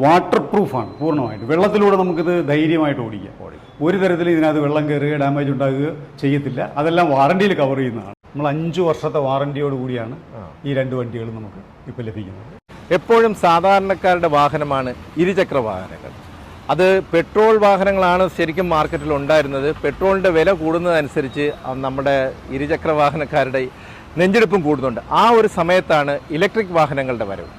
Water പ്രൂഫാണ് പൂർണ്ണമായിട്ട്. വെള്ളത്തിലൂടെ നമുക്കിത് ധൈര്യമായിട്ട് ഓടിക്കാം. ഒരു തരത്തിൽ ഇതിനകത്ത് വെള്ളം കയറുകയോ ഡാമേജ് ഉണ്ടാകുകയോ ചെയ്യത്തില്ല. അതെല്ലാം വാറണ്ടിയിൽ കവർ ചെയ്യുന്നതാണ്. നമ്മൾ 5 വർഷത്തെ വാറണ്ടിയോട് കൂടിയാണ് ഈ 2 വണ്ടികളും നമുക്ക് ഇപ്പോൾ ലഭിക്കുന്നത്. എപ്പോഴും സാധാരണക്കാരുടെ വാഹനമാണ് ഇരുചക്ര വാഹനങ്ങൾ. അത് പെട്രോൾ വാഹനങ്ങളാണ് ശരിക്കും മാർക്കറ്റിൽ ഉണ്ടായിരുന്നത്. പെട്രോളിൻ്റെ വില കൂടുന്നതനുസരിച്ച് നമ്മുടെ ഇരുചക്ര വാഹനക്കാരുടെ നെഞ്ചെടുപ്പും കൂടുന്നുണ്ട്. ആ ഒരു സമയത്താണ് ഇലക്ട്രിക് വാഹനങ്ങളുടെ വരവ്.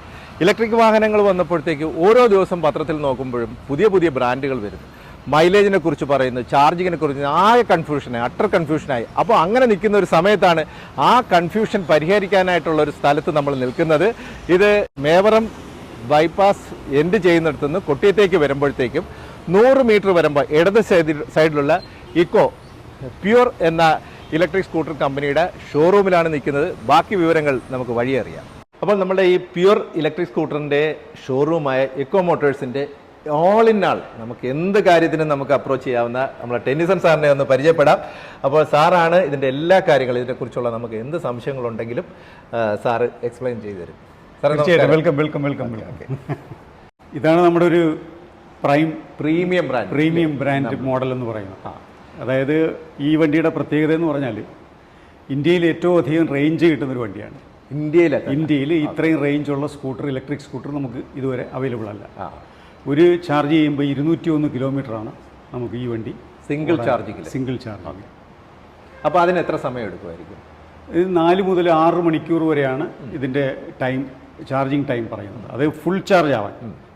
ഇലക്ട്രിക് വാഹനങ്ങൾ വന്നപ്പോഴത്തേക്ക് ഓരോ ദിവസം പത്രത്തിൽ നോക്കുമ്പോഴും പുതിയ പുതിയ ബ്രാൻഡുകൾ വരുന്നു. മൈലേജിനെ കുറിച്ച് പറയുന്നു, ചാർജിങ്ങിനെ കുറിച്ച് ആകെ കൺഫ്യൂഷനായി, അട്ടർ കൺഫ്യൂഷനായി. അപ്പോൾ അങ്ങനെ നിൽക്കുന്ന ഒരു സമയത്താണ് ആ കൺഫ്യൂഷൻ പരിഹരിക്കാനായിട്ടുള്ള ഒരു സ്ഥലത്ത് നമ്മൾ നിൽക്കുന്നത്. ഇത് മേവറം ബൈപ്പാസ് എൻഡ് ചെയ്യുന്നിടത്തു നിന്ന് കൊട്ടിയത്തേക്ക് വരുമ്പോഴത്തേക്കും 100 മീറ്റർ വരുമ്പോൾ ഇടത് സൈഡിലുള്ള ഇക്കോ പ്യൂർ എന്ന ഇലക്ട്രിക് സ്കൂട്ടർ കമ്പനിയുടെ ഷോറൂമിലാണ് നിൽക്കുന്നത്. ബാക്കി വിവരങ്ങൾ നമുക്ക് വഴിയെ അറിയാം. അപ്പോൾ നമ്മുടെ ഈ പ്യൂർ ഇലക്ട്രിക് സ്കൂട്ടറിൻ്റെ ഷോറൂമായ ഇക്കോ മോട്ടോഴ്സിൻ്റെ ഓൾ ഇൻ ആൾ നമുക്ക് എന്ത് കാര്യത്തിനും നമുക്ക് അപ്രോച്ച് ചെയ്യാവുന്ന നമ്മളെ ടെന്നിസൺ സാറിനെ ഒന്ന് പരിചയപ്പെടാം. അപ്പോൾ സാറാണ് ഇതിൻ്റെ എല്ലാ കാര്യങ്ങളും, ഇതിനെക്കുറിച്ചുള്ള നമുക്ക് എന്ത് സംശയങ്ങളുണ്ടെങ്കിലും സാറ് എക്സ്പ്ലെയിൻ ചെയ്തു തരും. Welcome welcome welcome welcome. ഇതാണ് നമ്മുടെ ഒരു പ്രീമിയം ബ്രാൻഡ് മോഡൽ എന്ന് പറയുന്നത്. അതായത് ഈ വണ്ടിയുടെ പ്രത്യേകത എന്ന് പറഞ്ഞാൽ ഇന്ത്യയിൽ ഏറ്റവും അധികം റേഞ്ച് കിട്ടുന്നൊരു വണ്ടിയാണ്. ഇന്ത്യയിൽ ഇത്രയും റേഞ്ചുള്ള സ്കൂട്ടർ, ഇലക്ട്രിക് സ്കൂട്ടർ നമുക്ക് ഇതുവരെ അവൈലബിൾ അല്ല. ഒരു ചാർജ് ചെയ്യുമ്പോൾ 201 കിലോമീറ്ററാണ് നമുക്ക് ഈ വണ്ടി സിംഗിൾ ചാർജിങ്. അപ്പോൾ അതിന് എത്ര സമയം എടുക്കുമായിരിക്കും? ഇത് 4 മുതൽ 6 മണിക്കൂർ വരെയാണ് ഇതിൻ്റെ ചാർജിങ് ടൈം പറയുന്നത്. അത് ഫുൾ ചാർജ് ആവാൻ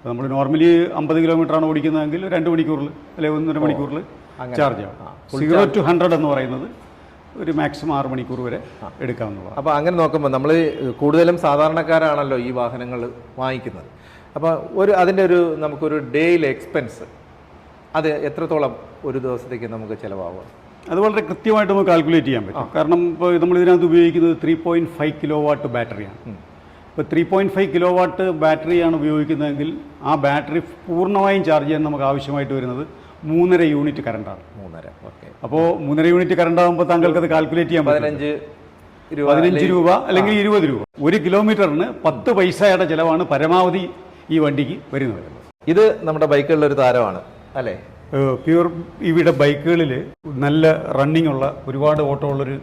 നമ്മൾ നോർമലി 50 കിലോമീറ്ററാണ് ഓടിക്കുന്നതെങ്കിൽ 2 മണിക്കൂറിൽ അല്ലെങ്കിൽ 1.5 മണിക്കൂറിൽ ചാർജ് ആവും. 0 to 100 എന്ന് പറയുന്നത് ഒരു മാക്സിമം 6 മണിക്കൂർ വരെ എടുക്കാവുന്നതാണ്. അപ്പോൾ അങ്ങനെ നോക്കുമ്പോൾ നമ്മൾ കൂടുതലും സാധാരണക്കാരാണല്ലോ ഈ വാഹനങ്ങൾ വാങ്ങിക്കുന്നത്. അപ്പോൾ അതിൻ്റെ നമുക്കൊരു ഡെയിലി എക്സ്പെൻസ് അത് എത്രത്തോളം ഒരു ദിവസത്തേക്ക് നമുക്ക് ചിലവാകുക? അത് വളരെ കൃത്യമായിട്ട് നമുക്ക് കാൽക്കുലേറ്റ് ചെയ്യാൻ പറ്റും. കാരണം ഇപ്പോൾ നമ്മൾ ഇതിനകത്ത് ഉപയോഗിക്കുന്നത് 3.5 കിലോ വാട്ട് ബാറ്ററിയാണ്. ഇപ്പോൾ 3.5 കിലോ വാട്ട് ബാറ്ററിയാണ് ഉപയോഗിക്കുന്നതെങ്കിൽ ആ ബാറ്ററി പൂർണ്ണമായും ചാർജ് ചെയ്യാൻ നമുക്ക് ആവശ്യമായിട്ട് വരുന്നത് 3.5 യൂണിറ്റ് കറണ്ടാണ്. 3.5. ഓക്കെ. അപ്പോൾ 3.5 യൂണിറ്റ് കറണ്ട് ആകുമ്പോൾ താങ്കൾക്ക് അത് കാൽക്കുലേറ്റ് ചെയ്യാൻ പറ്റും. 15 രൂപ അല്ലെങ്കിൽ 20 രൂപ. 1 കിലോമീറ്ററിന് 10 പൈസയുടെ ചിലവാണ് പരമാവധി ഈ വണ്ടിക്ക് വരുന്നത്. ഇത് നമ്മുടെ ബൈക്കുകളിലൊരു താരമാണ് അല്ലേ? പ്യൂർ ഇവിയുടെ ബൈക്കുകളിൽ നല്ല റണ്ണിങ് ഉള്ള ഒരുപാട് ഓട്ടം ഉള്ളൊരു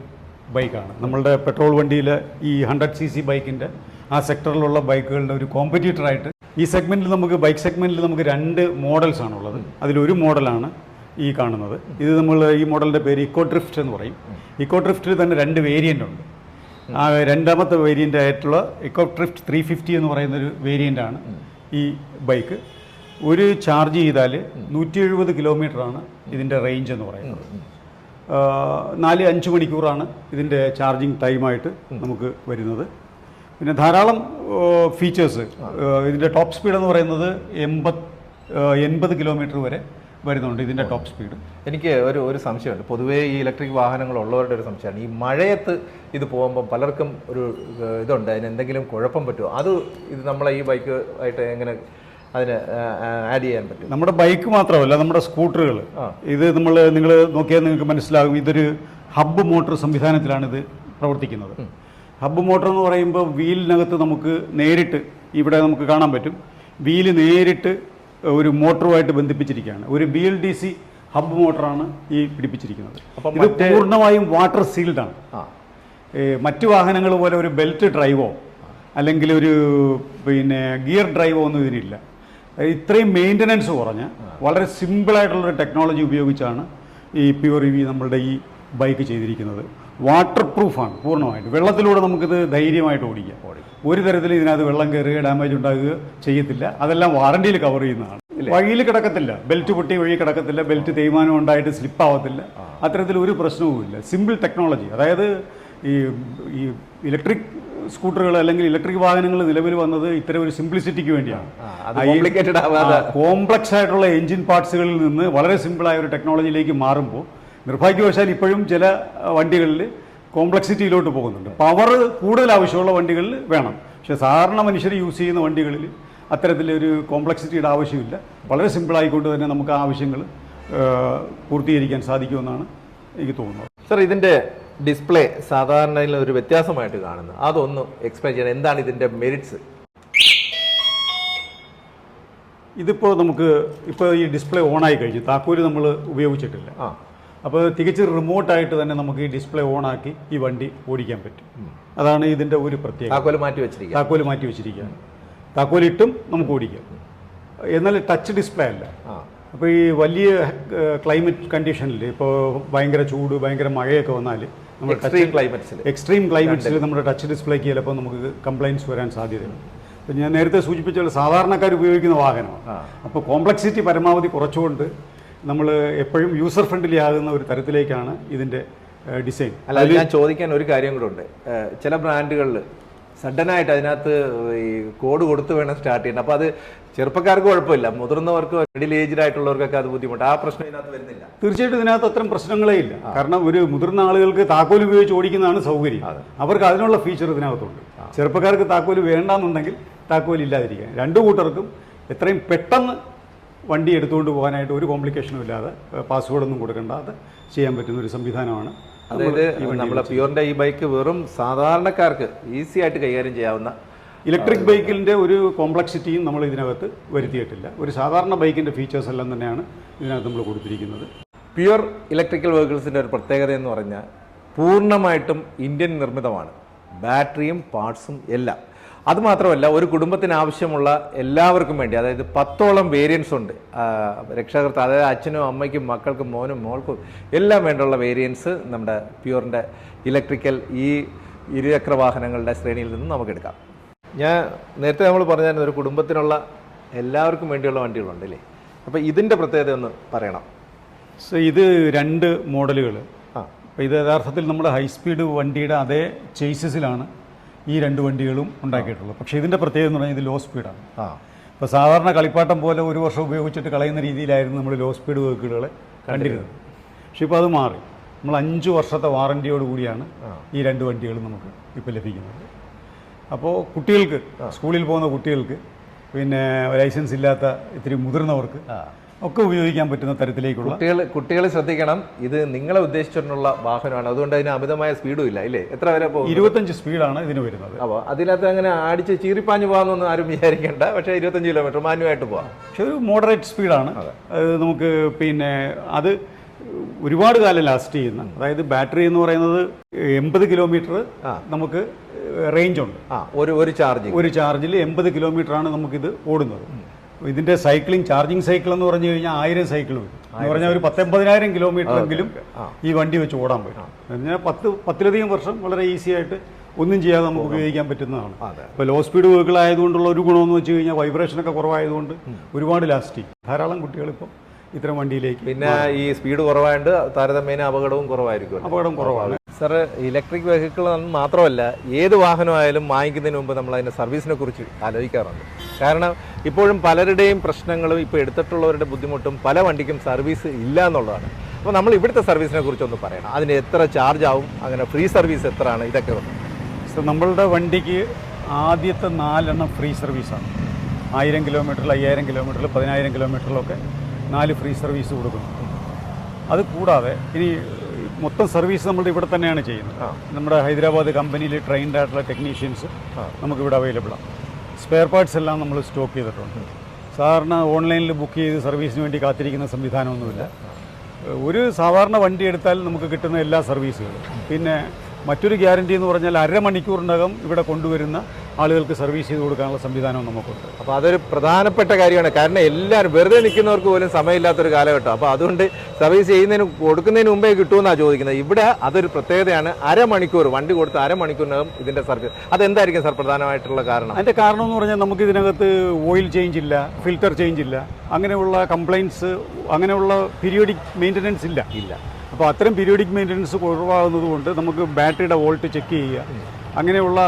ബൈക്കാണ്. നമ്മളുടെ പെട്രോൾ വണ്ടിയിൽ ഈ 100cc ബൈക്കിൻ്റെ ആ സെക്ടറിലുള്ള ബൈക്കുകളുടെ ഒരു കോമ്പറ്റീറ്ററായിട്ട് ഈ സെഗ്മെൻറ്റിൽ ബൈക്ക് സെഗ്മെൻറ്റിൽ നമുക്ക് 2 മോഡൽസ് ആണുള്ളത്. അതിലൊരു മോഡലാണ് ഈ കാണുന്നത്. ഇത് ഈ മോഡലിൻ്റെ പേര് ഇക്കോ ഡ്രിഫ്റ്റ് എന്ന് പറയും. ഇക്കോ ഡ്രിഫ്റ്റിൽ തന്നെ 2 വേരിയൻ്റ് ഉണ്ട്. ആ രണ്ടാമത്തെ വേരിയൻ്റ് ആയിട്ടുള്ള ഇക്കോ ഡ്രിഫ്റ്റ് 350 എന്ന് പറയുന്നൊരു വേരിയൻ്റാണ് ഈ ബൈക്ക്. ഒരു ചാർജ് ചെയ്താൽ 170 കിലോമീറ്ററാണ് ഇതിൻ്റെ റേഞ്ച് എന്ന് പറയുന്നത്. 4-5 മണിക്കൂറാണ് ഇതിൻ്റെ ചാർജിങ് ടൈമായിട്ട് നമുക്ക് വരുന്നത്. പിന്നെ ധാരാളം ഫീച്ചേഴ്സ്. ഇതിൻ്റെ ടോപ്പ് സ്പീഡ് എന്ന് പറയുന്നത് 80 കിലോമീറ്റർ വരെ വരുന്നുണ്ട് ഇതിൻ്റെ ടോപ്പ് സ്പീഡ്. എനിക്ക് ഒരു സംശയമുണ്ട്. പൊതുവേ ഈ ഇലക്ട്രിക് വാഹനങ്ങളുള്ളവരുടെ ഒരു സംശയമാണ്, ഈ മഴയത്ത് ഇത് പോകുമ്പോൾ പലർക്കും ഒരു ഇതുണ്ട്, അതിന് എന്തെങ്കിലും കുഴപ്പം പറ്റുമോ? ഇത് നമ്മളെ ഈ ബൈക്ക് ആയിട്ട് എങ്ങനെ അതിന് ആഡ് ചെയ്യാൻ പറ്റും? നമ്മുടെ ബൈക്ക് മാത്രമല്ല, നമ്മുടെ സ്കൂട്ടറുകൾ ഇത് നിങ്ങൾ നോക്കിയാൽ നിങ്ങൾക്ക് മനസ്സിലാകും. ഇതൊരു ഹബ്ബ് മോട്ടോർ സംവിധാനത്തിലാണ് ഇത് പ്രവർത്തിക്കുന്നത്. ഹബ്ബ് മോട്ടോർ എന്ന് പറയുമ്പോൾ വീലിനകത്ത് നമുക്ക് നേരിട്ട് ഇവിടെ നമുക്ക് കാണാൻ പറ്റും. വീല് നേരിട്ട് ഒരു മോട്ടറുമായിട്ട് ബന്ധിപ്പിച്ചിരിക്കുകയാണ്. ഒരു BLDC ഹബ്ബ് മോട്ടറാണ് ഈ പിടിപ്പിച്ചിരിക്കുന്നത്. ഇത് പൂർണ്ണമായും വാട്ടർ സീൽഡാണ്. മറ്റു വാഹനങ്ങൾ പോലെ ഒരു ബെൽറ്റ് ഡ്രൈവോ അല്ലെങ്കിൽ ഒരു ഗിയർ ഡ്രൈവോ ഒന്നും ഇതിനില്ല. ഇത്രയും മെയിൻ്റനൻസ് കുറഞ്ഞ് വളരെ സിമ്പിളായിട്ടുള്ളൊരു ടെക്നോളജി ഉപയോഗിച്ചാണ് ഈ പ്യൂർ EV നമ്മളുടെ ഈ ബൈക്ക് ചെയ്തിരിക്കുന്നത്. വാട്ടർ പ്രൂഫാണ് പൂർണ്ണമായിട്ട്. വെള്ളത്തിലൂടെ നമുക്കിത് ധൈര്യമായിട്ട് ഓടിക്കാം. ഒരു തരത്തിൽ ഇതിനകത്ത് വെള്ളം കയറുകയോ ഡാമേജ് ഉണ്ടാകുകയോ ചെയ്യത്തില്ല. അതെല്ലാം വാറണ്ടിയിൽ കവർ ചെയ്യുന്നതാണ്. വഴിയിൽ കിടക്കത്തില്ല, ബെൽറ്റ് പൊട്ടി വഴി കിടക്കത്തില്ല, ബെൽറ്റ് തേയ്മാനം ഉണ്ടായിട്ട് സ്ലിപ്പാവത്തില്ല, അത്തരത്തിൽ ഒരു പ്രശ്നവുമില്ല. Simple technology. അതായത് ഈ ഇലക്ട്രിക് സ്കൂട്ടറുകൾ അല്ലെങ്കിൽ ഇലക്ട്രിക് വാഹനങ്ങൾ നിലവിൽ വന്നത് ഇത്തരം ഒരു സിംപ്ലിസിറ്റിക്ക് വേണ്ടിയാണ്. കോംപ്ലക്സ് ആയിട്ടുള്ള എഞ്ചിൻ പാർട്സുകളിൽ നിന്ന് വളരെ സിമ്പിളായ ഒരു ടെക്നോളജിയിലേക്ക് മാറുമ്പോൾ നിർഭാഗ്യവശാൽ ഇപ്പോഴും ചില വണ്ടികളിൽ കോംപ്ലക്സിറ്റിയിലോട്ട് പോകുന്നുണ്ട്. പവർ കൂടുതൽ ആവശ്യമുള്ള വണ്ടികളിൽ വേണം. പക്ഷേ സാധാരണ മനുഷ്യർ യൂസ് ചെയ്യുന്ന വണ്ടികളിൽ അത്തരത്തിലൊരു കോംപ്ലക്സിറ്റിയുടെ ആവശ്യമില്ല. വളരെ സിമ്പിളായിക്കൊണ്ട് തന്നെ നമുക്ക് ആ ആവശ്യങ്ങൾ പൂർത്തീകരിക്കാൻ സാധിക്കുമെന്നാണ് എനിക്ക് തോന്നുന്നത്. സർ, ഇതിൻ്റെ ഡിസ്പ്ലേ സാധാരണ ഒരു വ്യത്യാസമായിട്ട് കാണുന്നത്, അതൊന്ന് എക്സ്പ്ലെയിൻ ചെയ്യണം. എന്താണ് ഇതിൻ്റെ മെറിറ്റ്സ്? ഇതിപ്പോൾ നമുക്ക് ഇപ്പോൾ ഈ ഡിസ്പ്ലേ ഓണായി കഴിഞ്ഞു, താക്കോല് നമ്മൾ ഉപയോഗിച്ചിട്ടില്ല. അപ്പോൾ തികച്ചും റിമോട്ടായിട്ട് തന്നെ നമുക്ക് ഈ ഡിസ്പ്ലേ ഓണാക്കി ഈ വണ്ടി ഓടിക്കാൻ പറ്റും. അതാണ് ഇതിൻ്റെ ഒരു പ്രത്യേകത. താക്കോല് മാറ്റി വെച്ചിരിക്കുക. താക്കോലിട്ടും നമുക്ക് ഓടിക്കാം. എന്നാൽ ടച്ച് ഡിസ്പ്ലേ അല്ല. അപ്പോൾ ഈ വലിയ ക്ലൈമറ്റ് കണ്ടീഷനിൽ ഇപ്പോൾ ഭയങ്കര ചൂട്, ഭയങ്കര മഴയൊക്കെ വന്നാൽ നമ്മൾ എക്സ്ട്രീം ക്ലൈമറ്റ്സിൽ നമ്മുടെ ടച്ച് ഡിസ്പ്ലേക്ക് ചിലപ്പോൾ നമുക്ക് കംപ്ലയിൻറ്റ്സ് വരാൻ സാധ്യതയുണ്ട്. അപ്പോൾ ഞാൻ നേരത്തെ സൂചിപ്പിച്ച പോലെ സാധാരണക്കാർ ഉപയോഗിക്കുന്ന വാഹനമാണ്. അപ്പോൾ കോംപ്ലക്സിറ്റി പരമാവധി കുറച്ചുകൊണ്ട് നമ്മൾ എപ്പോഴും യൂസർ ഫ്രണ്ട്ലി ആകുന്ന ഒരു തരത്തിലേക്കാണ് ഇതിൻ്റെ ഡിസൈൻ. അല്ല, ഞാൻ ചോദിക്കാൻ ഒരു കാര്യം കൂടെ ഉണ്ട്. ചില ബ്രാൻഡുകളിൽ സഡനായിട്ട് അതിനകത്ത് ഈ കോഡ് കൊടുത്ത് വേണം സ്റ്റാർട്ട് ചെയ്യണം. അപ്പോൾ അത് ചെറുപ്പക്കാർക്ക് കുഴപ്പമില്ല, മുതിർന്നവർക്ക് മിഡിൽ ഏജ്ഡ് ആയിട്ടുള്ളവർക്കൊക്കെ അത് ബുദ്ധിമുട്ട്. ആ പ്രശ്നം ഇതിനകത്ത് വരുന്നില്ല. തീർച്ചയായിട്ടും ഇതിനകത്ത് അത്തരം പ്രശ്നങ്ങളേ ഇല്ല. കാരണം ഒരു മുതിർന്ന ആളുകൾക്ക് താക്കോൽ ഉപയോഗിച്ച് ഓടിക്കുന്നതാണ് സൗകര്യം. അവർക്ക് അതിനുള്ള ഫീച്ചർ ഇതിനകത്തുണ്ട്. ചെറുപ്പക്കാർക്ക് താക്കോൽ വേണ്ടാന്നുണ്ടെങ്കിൽ താക്കോൽ ഇല്ലാതിരിക്കാൻ. രണ്ടു കൂട്ടർക്കും എത്രയും പെട്ടെന്ന് വണ്ടി എടുത്തുകൊണ്ട് പോകാനായിട്ട് ഒരു കോംപ്ലിക്കേഷനും ഇല്ലാതെ, പാസ്വേഡൊന്നും കൊടുക്കേണ്ടാതെ ചെയ്യാൻ പറ്റുന്ന ഒരു സംവിധാനമാണ്. അതായത് നമ്മളെ പ്യൂറിൻ്റെ ഈ ബൈക്ക് വെറും സാധാരണക്കാർക്ക് ഈസി ആയിട്ട് കൈകാര്യം ചെയ്യാവുന്ന ഇലക്ട്രിക് ബൈക്കിൻ്റെ ഒരു കോംപ്ലക്സിറ്റിയും നമ്മൾ ഇതിനകത്ത് വരുത്തിയിട്ടില്ല. ഒരു സാധാരണ ബൈക്കിൻ്റെ ഫീച്ചേഴ്സ് എല്ലാം തന്നെയാണ് ഇതിനകത്ത് നമ്മൾ കൊടുത്തിരിക്കുന്നത്. പ്യുവർ ഇലക്ട്രിക്കൽ വെഹിക്കിൾസിൻ്റെ ഒരു പ്രത്യേകത എന്ന് പറഞ്ഞാൽ പൂർണ്ണമായിട്ടും ഇന്ത്യൻ നിർമ്മിതമാണ്. ബാറ്ററിയും പാർട്സും എല്ലാം. അതുമാത്രമല്ല, ഒരു കുടുംബത്തിന് ആവശ്യമുള്ള എല്ലാവർക്കും വേണ്ടി, അതായത് 10ഓളം വേരിയൻസ് ഉണ്ട്. രക്ഷാകർത്ത, അതായത് അച്ഛനും അമ്മയ്ക്കും മക്കൾക്കും മോനും മോൾക്കും എല്ലാം വേണ്ടുള്ള വേരിയൻസ് നമ്മുടെ പ്യുവറിൻ്റെ ഇലക്ട്രിക്കൽ ഈ ഇരുചക്ര വാഹനങ്ങളുടെ ശ്രേണിയിൽ നിന്ന് നമുക്കെടുക്കാം. ഞാൻ നേരത്തെ നമ്മൾ പറഞ്ഞായിരുന്നു ഒരു കുടുംബത്തിനുള്ള എല്ലാവർക്കും വേണ്ടിയുള്ള വണ്ടികളുണ്ട് അല്ലേ? അപ്പോൾ ഇതിൻ്റെ പ്രത്യേകത ഒന്ന് പറയണം. സോ ഇത് 2 മോഡലുകൾ. അപ്പോൾ ഇത് യഥാർത്ഥത്തിൽ നമ്മുടെ ഹൈസ്പീഡ് വണ്ടിയുടെ അതേ ചേസിസിലാണ് ഈ 2 വണ്ടികളും ഉണ്ടാക്കിയിട്ടുള്ളത്. പക്ഷേ ഇതിൻ്റെ പ്രത്യേകത എന്ന് പറഞ്ഞാൽ ഇത് ലോ സ്പീഡാണ്. ഇപ്പോൾ സാധാരണ കളിപ്പാട്ടം പോലെ ഒരു വർഷം ഉപയോഗിച്ചിട്ട് കളയുന്ന രീതിയിലായിരുന്നു നമ്മൾ ലോ സ്പീഡ് വെഹിക്കിളുകളെ കണ്ടിരുന്നത്. പക്ഷേ ഇപ്പോൾ അത് മാറി. നമ്മൾ 5 വർഷത്തെ വാറൻറ്റിയോട് കൂടിയാണ് ഈ 2 വണ്ടികളും നമുക്ക് ഇപ്പോൾ ലഭിക്കുന്നത്. അപ്പോൾ കുട്ടികൾക്ക്, സ്കൂളിൽ പോകുന്ന കുട്ടികൾക്ക്, പിന്നെ ലൈസൻസ് ഇല്ലാത്ത ഇത്തിരി മുതിർന്നവർക്ക് ഒക്കെ ഉപയോഗിക്കാൻ പറ്റുന്ന തരത്തിലേക്കുള്ള. കുട്ടികൾ ശ്രദ്ധിക്കണം, ഇത് നിങ്ങളെ ഉദ്ദേശിച്ചിട്ടുള്ള വാഹനമാണ്. അതുകൊണ്ട് അതിന് അമിതമായ സ്പീഡും ഇല്ല ഇല്ലേ? എത്ര വരെ പോകും? 25 സ്പീഡാണ് ഇതിന് വരുന്നത്. അപ്പോൾ അതിനകത്ത് അങ്ങനെ അടിച്ച് ചീറിപ്പാഞ്ഞു പോകാമെന്നൊന്നും ആരും വിചാരിക്കേണ്ട. പക്ഷേ 25 കിലോമീറ്റർ മാനുവായിട്ട് പോകാം. പക്ഷെ ഒരു മോഡറേറ്റ് സ്പീഡാണ്. നമുക്ക് പിന്നെ അത് ഒരുപാട് കാലം ലാസ്റ്റ് ചെയ്യുന്ന, അതായത് ബാറ്ററി എന്ന് പറയുന്നത് 80 കിലോമീറ്റർ നമുക്ക് റേഞ്ച് ഉണ്ട്. ഒരു ചാർജിൽ 80 കിലോമീറ്ററാണ് നമുക്കിത് ഓടുന്നത്. ഇതിൻ്റെ ചാർജിങ് സൈക്കിൾ എന്ന് പറഞ്ഞു കഴിഞ്ഞാൽ 1000 സൈക്കിൾ വരും. എന്ന് പറഞ്ഞാൽ ഒരു 19,000 കിലോമീറ്ററെങ്കിലും ഈ വണ്ടി വെച്ച് ഓടാൻ പറ്റും. എന്നാൽ 10-ലധികം വർഷം വളരെ ഈസി ആയിട്ട് ഒന്നും ചെയ്യാതെ നമുക്ക് ഉപയോഗിക്കാൻ പറ്റുന്നതാണ്. ഇപ്പോൾ ലോ സ്പീഡ് വെഹിക്കിൾ ആയതുകൊണ്ടുള്ള ഒരു ഗുണമെന്ന് വെച്ച് കഴിഞ്ഞാൽ വൈബ്രേഷനൊക്കെ കുറവായതുകൊണ്ട് ഒരുപാട് ലാസ്റ്റ് ചെയ്യും. ധാരാളം കുട്ടികളിപ്പോൾ ഇത്തരം വണ്ടിയിലേക്ക്. പിന്നെ ഈ സ്പീഡ് കുറവായതുകൊണ്ട് താരതമ്യേന അപകടവും കുറവായിരിക്കും. അപകടം കുറവാണ്. സാർ, ഇലക്ട്രിക് വെഹിക്കിൾ മാത്രമല്ല, ഏത് വാഹനമായാലും വാങ്ങിക്കുന്നതിന് മുമ്പ് നമ്മൾ അതിൻ്റെ സർവീസിനെ കുറിച്ച് ആലോചിക്കാറുണ്ട്. കാരണം ഇപ്പോഴും പലരുടെയും പ്രശ്നങ്ങളും ഇപ്പോൾ എടുത്തിട്ടുള്ളവരുടെ ബുദ്ധിമുട്ടും പല വണ്ടിക്കും സർവീസ് ഇല്ല എന്നുള്ളതാണ്. അപ്പോൾ നമ്മൾ ഇവിടുത്തെ സർവീസിനെ കുറിച്ചൊന്ന് പറയണം. അതിന് എത്ര ചാർജ് ആവും, അങ്ങനെ ഫ്രീ സർവീസ് എത്രയാണ്, ഇതൊക്കെ വന്നു. നമ്മളുടെ വണ്ടിക്ക് ആദ്യത്തെ 4 എണ്ണം ഫ്രീ സർവീസാണ്. 1000 കിലോമീറ്ററിൽ, 5000 കിലോമീറ്ററിൽ, 10,000 കിലോമീറ്ററിലൊക്കെ 4 ഫ്രീ സർവീസ് കൊടുക്കുന്നു. അത് കൂടാതെ ഇനി മൊത്തം സർവീസ് നമ്മളുടെ ഇവിടെ തന്നെയാണ് ചെയ്യുന്നത്. നമ്മുടെ ഹൈദരാബാദ് കമ്പനിയിൽ ട്രെയിൻഡ് ആയിട്ടുള്ള ടെക്നീഷ്യൻസ് നമുക്കിവിടെ അവൈലബിളാണ്. സ്പെയർ പാർട്സ് എല്ലാം നമ്മൾ സ്റ്റോക്ക് ചെയ്തിട്ടുണ്ട്. സാധാരണ ഓൺലൈനിൽ ബുക്ക് ചെയ്ത് സർവീസിന് വേണ്ടി കാത്തിരിക്കുന്ന സംവിധാനമൊന്നുമില്ല. ഒരു സാധാരണ വണ്ടി എടുത്താൽ നമുക്ക് കിട്ടുന്ന എല്ലാ സർവീസുകളും. പിന്നെ മറ്റൊരു ഗ്യാരണ്ടി എന്ന് പറഞ്ഞാൽ 1/2 മണിക്കൂറിനകം ഇവിടെ കൊണ്ടുവരുന്ന ആളുകൾക്ക് സർവീസ് ചെയ്ത് കൊടുക്കാനുള്ള സംവിധാനവും നമുക്കുണ്ട്. അപ്പോൾ അതൊരു പ്രധാനപ്പെട്ട കാര്യമാണ്. കാരണം എല്ലാവരും വെറുതെ നിൽക്കുന്നവർക്ക് പോലും സമയമില്ലാത്തൊരു കാലഘട്ടം. അപ്പോൾ അതുകൊണ്ട് സർവീസ് കൊടുക്കുന്നതിന് മുമ്പേ കിട്ടുമെന്നാണ് ചോദിക്കുന്നത്. ഇവിടെ അതൊരു പ്രത്യേകതയാണ്. 1/2 മണിക്കൂർ വണ്ടി കൊടുത്ത് 1/2 മണിക്കൂറിനകം ഇതിൻ്റെ സർവീസ്. അതെന്തായിരിക്കും സാർ പ്രധാനമായിട്ടുള്ള കാരണം? അതിൻ്റെ കാരണം എന്ന് പറഞ്ഞാൽ നമുക്ക് ഇതിനകത്ത് ഓയിൽ ചേഞ്ച് ഇല്ല, ഫിൽറ്റർ ചേഞ്ച് ഇല്ല, അങ്ങനെയുള്ള കംപ്ലയിൻറ്റ്സ്, അങ്ങനെയുള്ള പീരിയോഡിക് മെയിൻ്റനൻസ് ഇല്ല. അപ്പോൾ അത്തരം പീരിയോഡിക് മെയിൻ്റനൻസ് കുറവാകുന്നത് കൊണ്ട് നമുക്ക് ബാറ്ററിയുടെ വോൾട്ട് ചെക്ക് ചെയ്യുക, അങ്ങനെയുള്ള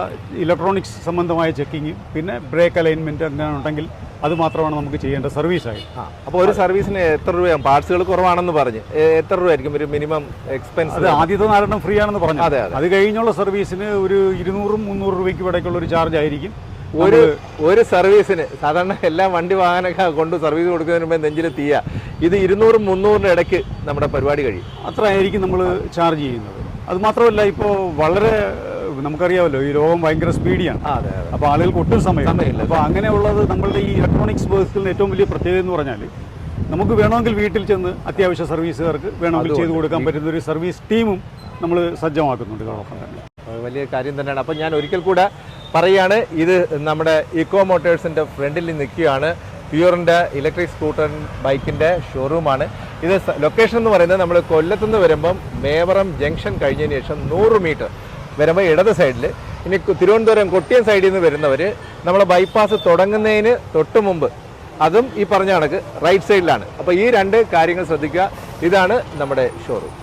ഇലക്ട്രോണിക്സ് സംബന്ധമായ ചെക്കിങ്, പിന്നെ ബ്രേക്ക് അലൈൻമെൻറ്റ് അങ്ങനെ ഉണ്ടെങ്കിൽ അത് മാത്രമാണ് നമുക്ക് ചെയ്യേണ്ട സർവീസായി. അപ്പോൾ ഒരു സർവീസിന് എത്ര രൂപയാണ്? പാർട്സുകൾ കുറവാണെന്ന് പറഞ്ഞ് എത്ര രൂപയായിരിക്കും ഒരു മിനിമം എക്സ്പെൻസ്? അത് ആദ്യത്തെ 4 എണ്ണം ഫ്രീ ആണെന്ന് പറഞ്ഞു. അത് കഴിഞ്ഞുള്ള സർവീസിന് ഒരു 200-300 രൂപയ്ക്ക് ഇടയ്ക്കുള്ള ഒരു ചാർജ് ആയിരിക്കും ഒരു സർവീസിന്. സാധാരണ എല്ലാ വണ്ടി വാഹനമൊക്കെ കൊണ്ട് സർവീസ് കൊടുക്കുന്നതിന് മുമ്പ് നെഞ്ചിൽ തീയ. ഇത് 200-300 ഇടയ്ക്ക് നമ്മുടെ പരിപാടി കഴിയും. അത്ര ആയിരിക്കും നമ്മൾ ചാർജ് ചെയ്യുന്നത്. അതുമാത്രമല്ല, ഇപ്പോൾ വളരെ നമുക്കറിയാമല്ലോ ഈ ലോകം ഭയങ്കര സ്പീഡിയാണ്. അതെ അതെ. അപ്പോൾ ആളുകൾക്ക് ഒട്ടും സമയമില്ല. സമയമില്ല. അപ്പോൾ അങ്ങനെയുള്ളത് നമ്മളുടെ ഈ ഇലക്ട്രോണിക്സ് വേഴ്സിന് ഏറ്റവും വലിയ പ്രത്യേകത എന്ന് പറഞ്ഞാൽ നമുക്ക് വേണമെങ്കിൽ വീട്ടിൽ ചെന്ന് അത്യാവശ്യ സർവീസുകാർക്ക് വേണമെങ്കിൽ ചെയ്തു കൊടുക്കാൻ പറ്റുന്ന ഒരു സർവീസ് ടീമും നമ്മൾ സജ്ജമാക്കുന്നുണ്ട് ഇതോടൊപ്പം തന്നെ. വലിയ കാര്യം തന്നെയാണ്. അപ്പം ഞാൻ ഒരിക്കൽ കൂടെ പറയുകയാണ്, ഇത് നമ്മുടെ ഇക്കോ മോട്ടോഴ്സിൻ്റെ ഫ്രണ്ടിൽ നിൽക്കുകയാണ്. പ്യൂറിൻ്റെ ഇലക്ട്രിക് സ്കൂട്ടർ ബൈക്കിൻ്റെ ഷോറൂമാണ് ഇത്. ലൊക്കേഷൻ എന്ന് പറയുന്നത് നമ്മൾ കൊല്ലത്തുനിന്ന് വരുമ്പം മേവറം ജംഗ്ഷൻ കഴിഞ്ഞതിന് ശേഷം 100 മീറ്റർ വരുമ്പോൾ ഇടത് സൈഡിൽ. ഇനി തിരുവനന്തപുരം കൊട്ടിയം സൈഡിൽ നിന്ന് വരുന്നവർ നമ്മളെ ബൈപ്പാസ് തുടങ്ങുന്നതിന് തൊട്ട് മുമ്പ് അതും ഈ പറഞ്ഞ കണക്ക് റൈറ്റ് സൈഡിലാണ്. അപ്പോൾ ഈ രണ്ട് കാര്യങ്ങൾ ശ്രദ്ധിക്കുക. ഇതാണ് നമ്മുടെ ഷോറൂം.